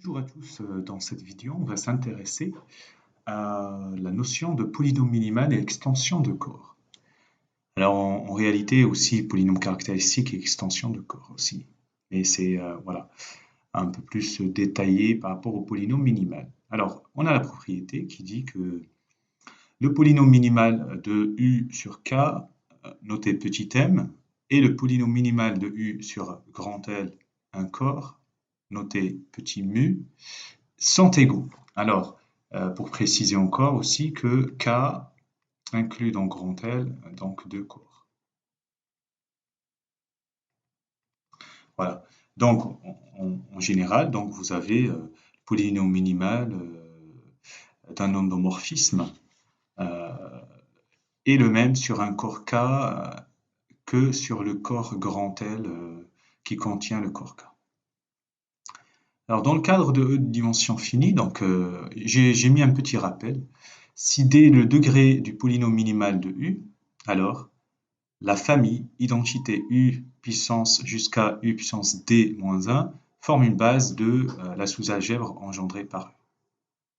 Bonjour à tous, dans cette vidéo, on va s'intéresser à la notion de polynôme minimal et extension de corps. Alors en réalité aussi polynôme caractéristique et extension de corps aussi. Mais c'est voilà, un peu plus détaillé par rapport au polynôme minimal. Alors on a la propriété qui dit que le polynôme minimal de U sur K, noté petit m, et le polynôme minimal de U sur grand L, un corps, noté petit mu, sont égaux. Alors, pour préciser encore aussi que K inclut dans grand L donc deux corps. Voilà. Donc, en général, donc vous avez le polynôme minimal d'un endomorphisme est le même sur un corps K que sur le corps grand L qui contient le corps K. Alors, dans le cadre de E de dimension finie, donc j'ai mis un petit rappel. Si D est le degré du polynôme minimal de U, alors la famille identité U puissance jusqu'à U puissance D moins 1 forme une base de la sous-algèbre engendrée par E.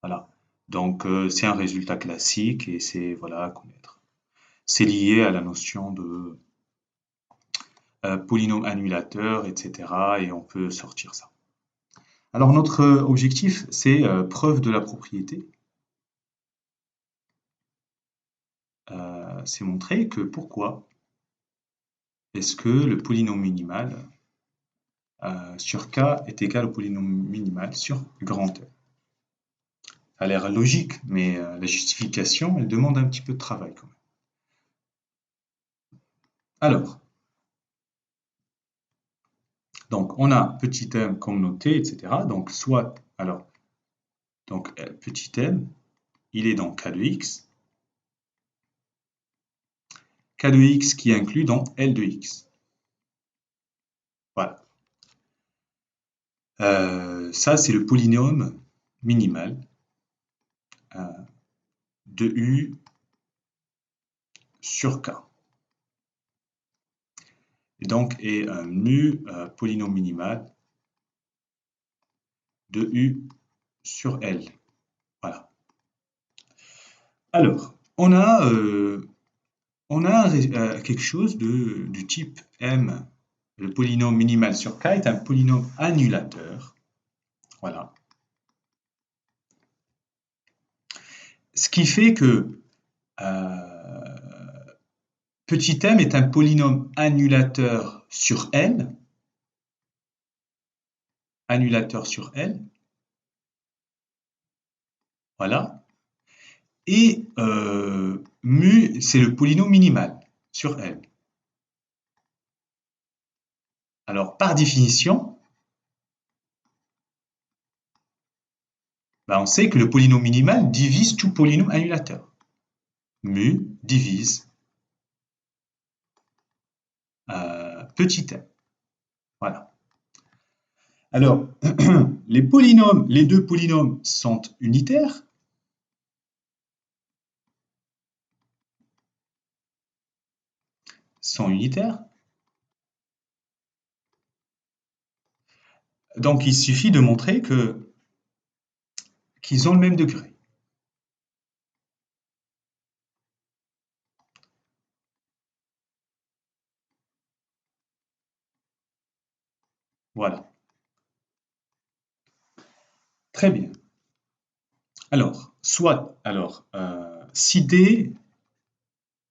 Voilà. Donc c'est un résultat classique et c'est voilà, à connaître. C'est lié à la notion de polynôme annulateur, etc. Et on peut sortir ça. Alors notre objectif, c'est preuve de la propriété. C'est montrer que pourquoi est-ce que le polynôme minimal sur K est égal au polynôme minimal sur grand L. Ça a l'air logique, mais la justification, elle demande un petit peu de travail quand même. Alors, donc on a petit m comme noté, etc. Donc soit, alors, donc petit m, il est dans K de x. K de x qui inclut dans L de x. Voilà. Ça, c'est le polynôme minimal de U sur K. Et donc, est un mu polynôme minimal de U sur L. Voilà. Alors, on a quelque chose du type M. Le polynôme minimal sur K est un polynôme annulateur. Voilà. Ce qui fait que petit m est un polynôme annulateur sur L. Annulateur sur L. Voilà. Et mu, c'est le polynôme minimal sur L. Alors, par définition, on sait que le polynôme minimal divise tout polynôme annulateur. Mu divise petit m. Voilà. Alors, les deux polynômes sont unitaires. Donc, il suffit de montrer qu'ils ont le même degré. Voilà. Très bien. Alors, si D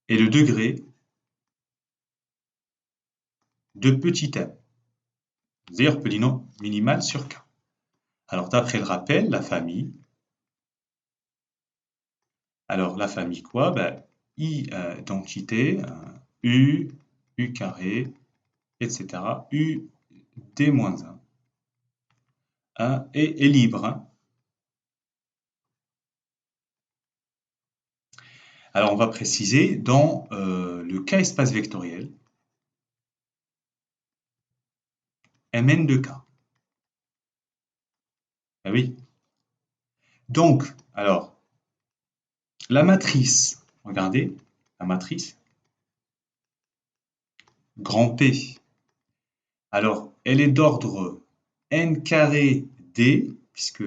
est le degré de petit m, c'est-à-dire polynôme minimal sur K. Alors, d'après le rappel, la famille, quoi? Identité, U, U carré, etc. U, D-1 est libre. Hein. Alors, on va préciser dans le K espace vectoriel, Mn de K. Ah oui. Donc, alors, la matrice, regardez, la matrice, grand P. Alors, elle est d'ordre n carré D, puisque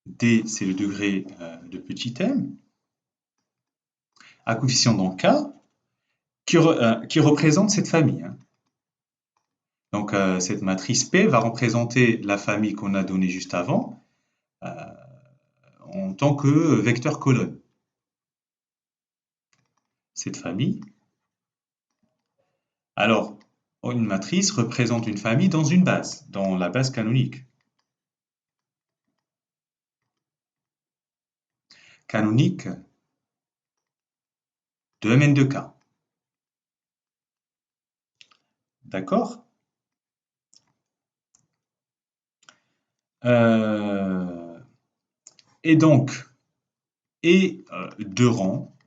D, c'est le degré de petit m, à coefficient dans K, qui représente cette famille. Hein. Donc, cette matrice P va représenter la famille qu'on a donnée juste avant en tant que vecteur colonne. Cette famille. Alors, une matrice représente une famille dans une base, dans la base canonique. Canonique de Mn de K. D'accord? Et donc, de rang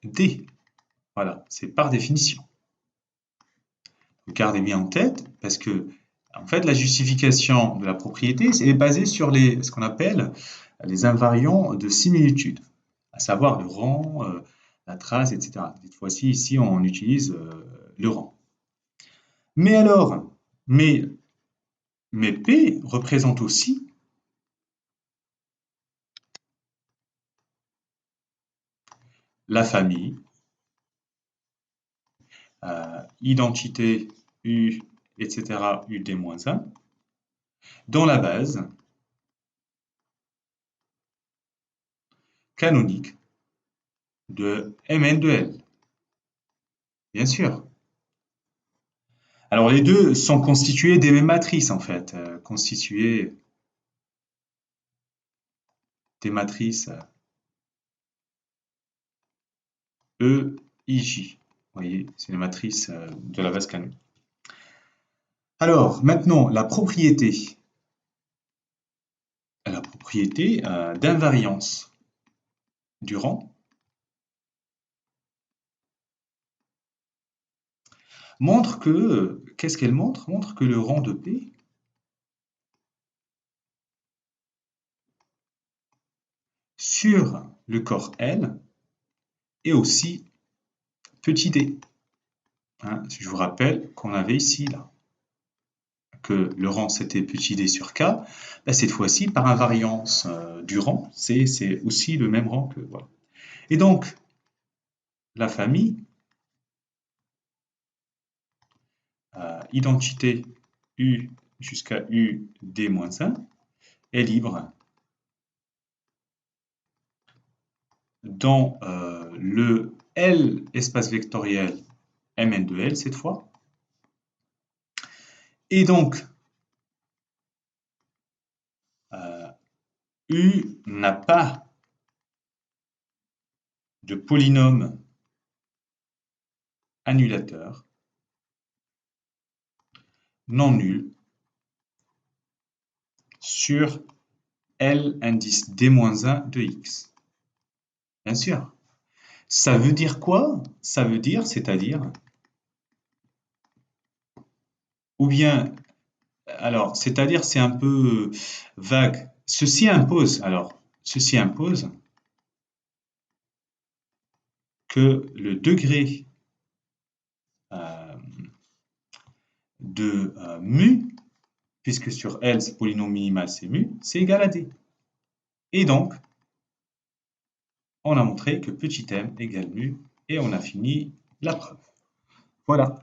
D. Voilà, c'est par définition. Gardez bien en tête, parce que en fait, la justification de la propriété est basée sur ce qu'on appelle les invariants de similitude, à savoir le rang, la trace, etc. Cette fois-ci, ici, on utilise le rang. Mais alors, mais P représente aussi la famille, identité U, etc., UD-1, dans la base canonique de Mn de L. Bien sûr. Alors les deux sont constitués des mêmes matrices en fait, constituées des matrices E, I, J. Vous voyez, c'est les matrices de la base canonique. Alors maintenant, la propriété d'invariance du rang montre que, qu'est-ce qu'elle montre? Montre que le rang de P sur le corps L est aussi petit d. Hein, je vous rappelle qu'on avait ici, là, que le rang c'était petit d sur K, bah, cette fois-ci, par invariance du rang, c'est aussi le même rang que... Voilà. Et donc, la famille, identité U jusqu'à U d-1 est libre dans le L espace vectoriel Mn de L cette fois. Et donc, U n'a pas de polynôme annulateur non nul sur L indice d-1 de X. Bien sûr. Ça veut dire quoi? Ça veut dire, c'est-à-dire, ou bien, alors, c'est-à-dire, c'est un peu vague. Ceci impose que le degré de mu, puisque sur L, ce polynôme minimal, c'est mu, c'est égal à D. Et donc, on a montré que petit m égale mu, et on a fini la preuve. Voilà.